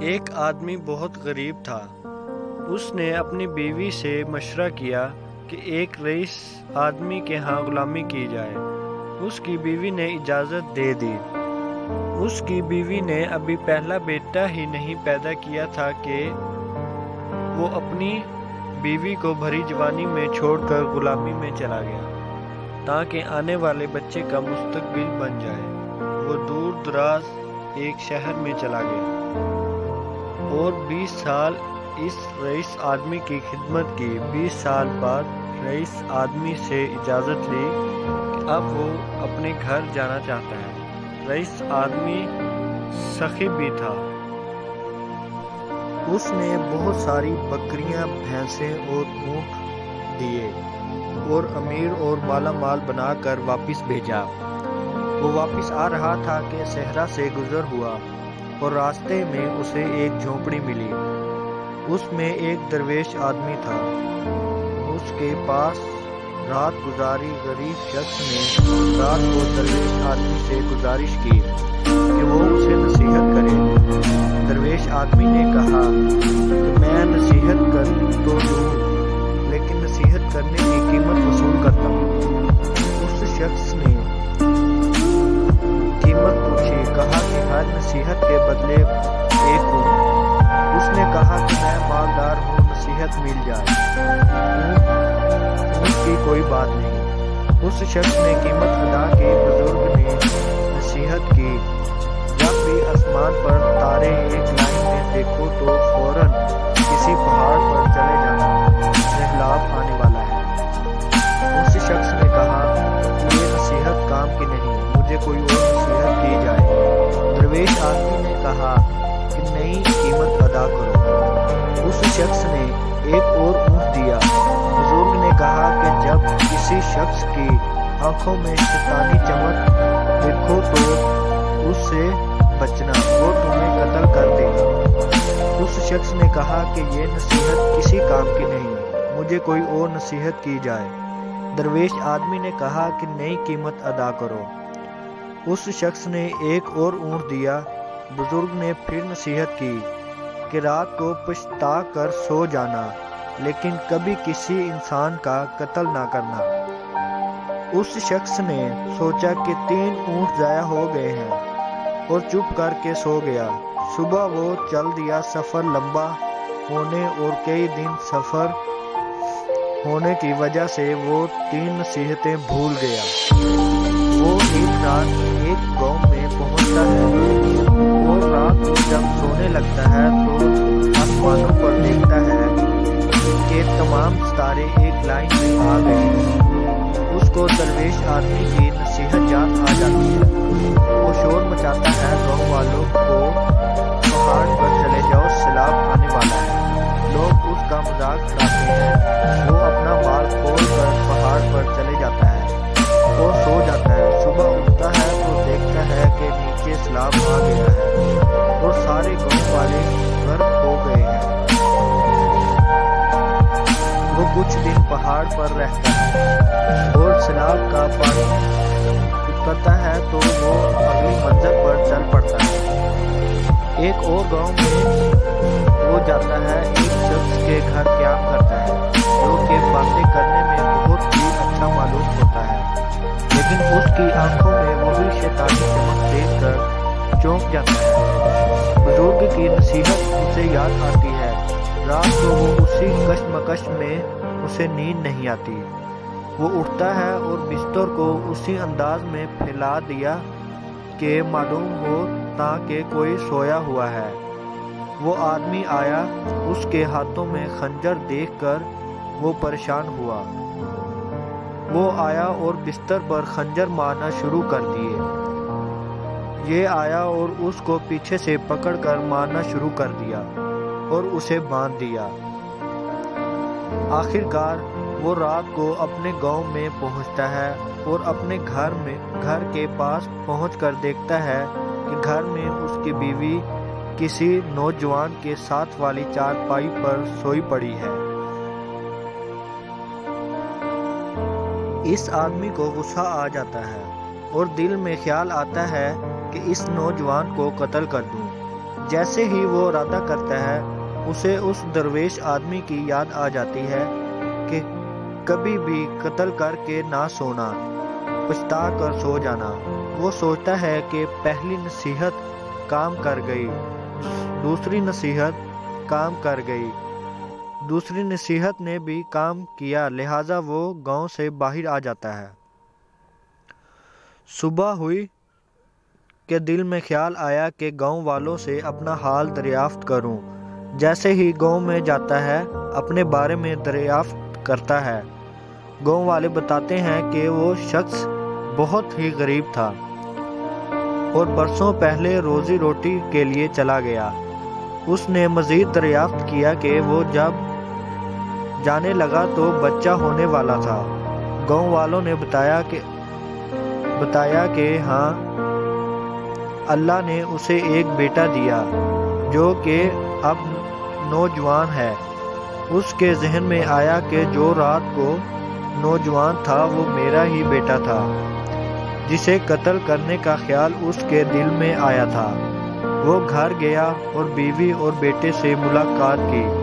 ایک آدمی بہت غریب تھا۔ اس نے اپنی بیوی سے مشورہ کیا کہ ایک رئیس آدمی کے ہاں غلامی کی جائے۔ اس کی بیوی نے اجازت دے دی۔ اس کی بیوی نے ابھی پہلا بیٹا ہی نہیں پیدا کیا تھا کہ وہ اپنی بیوی کو بھری جوانی میں چھوڑ کر غلامی میں چلا گیا تاکہ آنے والے بچے کا مستقبل بن جائے۔ وہ دور دراز ایک شہر میں چلا گیا اور 20 سال اس رئیس آدمی کی خدمت کی۔ 20 سال بعد رئیس آدمی سے اجازت لی کہ اب وہ اپنے گھر جانا چاہتا ہے۔ رئیس آدمی سخی بھی تھا۔ اس نے بہت ساری بکریاں، بھینسیں اور اونٹ دیے اور امیر اور مالا مال بنا کر واپس بھیجا۔ وہ واپس آ رہا تھا کہ صحرا سے گزر ہوا اور راستے میں اسے ایک جھونپڑی ملی۔ اس میں ایک درویش آدمی تھا۔ اس کے پاس رات گزاری غریب شخص نے رات کو درویش آدمی سے گزارش کی کہ وہ اسے نصیحت کرے۔ درویش آدمی نے کہا کہ میں نصیحت کر تو دوں لیکن نصیحت کرنے کی قیمت وصول کرتا ہوں۔ اس شخص نے قیمت پوچھی، کہا کہ ہر نصیحت کے بدلے ایک ہوں۔ اس نے کہا کہ میں مالدار ہوں، نصیحت مل جائے۔ اس کی کوئی بات نہیں۔ اس شخص نے قیمت ادا کی۔ بزرگ نے نصیحت کی، جب بھی آسمان پر تارے ایک لائن میں دیکھو تو فوراً کسی پہاڑ پر چلے جانا، سیلاب آنے والا ہے۔ اس شخص نے کہا، یہ نصیحت کام کی نہیں، مجھے کوئی اور نصیحت کی جائے۔ درویش آدمی نے کہا کہ نئی قیمت ادا کرو۔ اس شخص نے ایک اور اونٹ دیا۔ بزرگ نے کہا کہ جب کسی شخص کی آنکھوں میں شیطانی چمک دیکھو تو اس سے بچنا، وہ تمہیں قتل کر دے گا۔ اس شخص نے کہا کہ یہ نصیحت کسی کام کی نہیں، مجھے کوئی اور نصیحت کی جائے۔ درویش آدمی نے کہا کہ نئی قیمت ادا کرو۔ اس شخص نے ایک اور اونٹ دیا۔ بزرگ نے پھر نصیحت کی کہ رات کو پچھتا کر سو جانا لیکن کبھی کسی انسان کا قتل نہ کرنا۔ اس شخص نے سوچا کہ 3 اونٹ ضائع ہو گئے ہیں اور چپ کر کے سو گیا۔ صبح وہ چل دیا۔ سفر لمبا ہونے اور کئی دن سفر ہونے کی وجہ سے وہ 3 نصیحتیں بھول گیا۔ وہ ایک رات ایک گاؤں میں پہنچتا ہے اور رات کو جب سونے لگتا ہے تو آسمانوں پر دیکھتا ہے کہ تمام ستارے ایک لائن میں آ گئے ہیں۔ اس کو درویش آدمی کی نصیحت یاد آ جاتی ہے۔ وہ شور مچاتا ہے، گاؤں والوں کو پہاڑ پر چلے جاؤ، سیلاب آنے والا ہے۔ لوگ اس کا مذاق اڑاتے ہیں۔ وہ اپنا مال کھول کر پہاڑ پر چلے جاتا ہے اور سو جاتا ہے۔ صبح اٹھتا ہے تو دیکھتا ہے کہ نیچے سیلاب آ گیا ہے اور سارے گاؤں والے غرق ہو گئے ہیں۔ وہ کچھ دن پہاڑ پر رہتا ہے اور سیلاب کا پانی اترتا ہے تو وہ اگلی منزل پر چل پڑتا ہے۔ ایک اور گاؤں میں وہ جاتا ہے۔ ایک شخص کے گھر قیام کرتا ہے جو کہ باتیں کرنے میں بہت ہی اچھا معلوم ہوتا ہے، لیکن اس کی آنکھوں میں وہی شیطانی چمک دیکھ کر چونک جاتا ہے۔ بزرگ کی نصیحت اسے یاد آتی ہے۔ رات کو وہ اسی کشمکش میں اسے نیند نہیں آتی۔ وہ اٹھتا ہے اور بستر کو اسی انداز میں پھیلا دیا کہ معلوم ہو تاکہ کوئی سویا ہوا ہے۔ وہ آدمی آیا، اس کے ہاتھوں میں خنجر دیکھ کر وہ پریشان ہوا۔ وہ آیا اور بستر پر خنجر مارنا شروع کر دیے۔ یہ آیا اور اس کو پیچھے سے پکڑ کر مارنا شروع کر دیا اور اسے باندھ دیا۔ آخر کار وہ رات کو اپنے گاؤں میں پہنچتا ہے اور اپنے گھر کے پاس پہنچ کر دیکھتا ہے کہ گھر میں اس کی بیوی کسی نوجوان کے ساتھ والی چارپائی پر سوئی پڑی ہے۔ اس آدمی کو غصہ آ جاتا ہے اور دل میں خیال آتا ہے کہ اس نوجوان کو قتل کر دوں۔ جیسے ہی وہ ارادہ کرتا ہے اسے اس درویش آدمی کی یاد آ جاتی ہے کہ کبھی بھی قتل کر کے نہ سونا، پچھتا کر سو جانا۔ وہ سوچتا ہے کہ پہلی نصیحت کام کر گئی، دوسری نصیحت کام کر گئی، دوسری نصیحت نے بھی کام کیا، لہٰذا وہ گاؤں سے باہر آ جاتا ہے۔ صبح ہوئی کہ دل میں خیال آیا کہ گاؤں والوں سے اپنا حال دریافت کروں۔ جیسے ہی گاؤں میں جاتا ہے اپنے بارے میں دریافت کرتا ہے۔ گاؤں والے بتاتے ہیں کہ وہ شخص بہت ہی غریب تھا اور برسوں پہلے روزی روٹی کے لیے چلا گیا۔ اس نے مزید دریافت کیا کہ وہ جب جانے لگا تو بچہ ہونے والا تھا۔ گاؤں والوں نے بتایا کہ ہاں، اللہ نے اسے ایک بیٹا دیا جو کہ اب نوجوان ہے۔ اس کے ذہن میں آیا کہ جو رات کو نوجوان تھا وہ میرا ہی بیٹا تھا جسے قتل کرنے کا خیال اس کے دل میں آیا تھا۔ وہ گھر گیا اور بیوی اور بیٹے سے ملاقات کی۔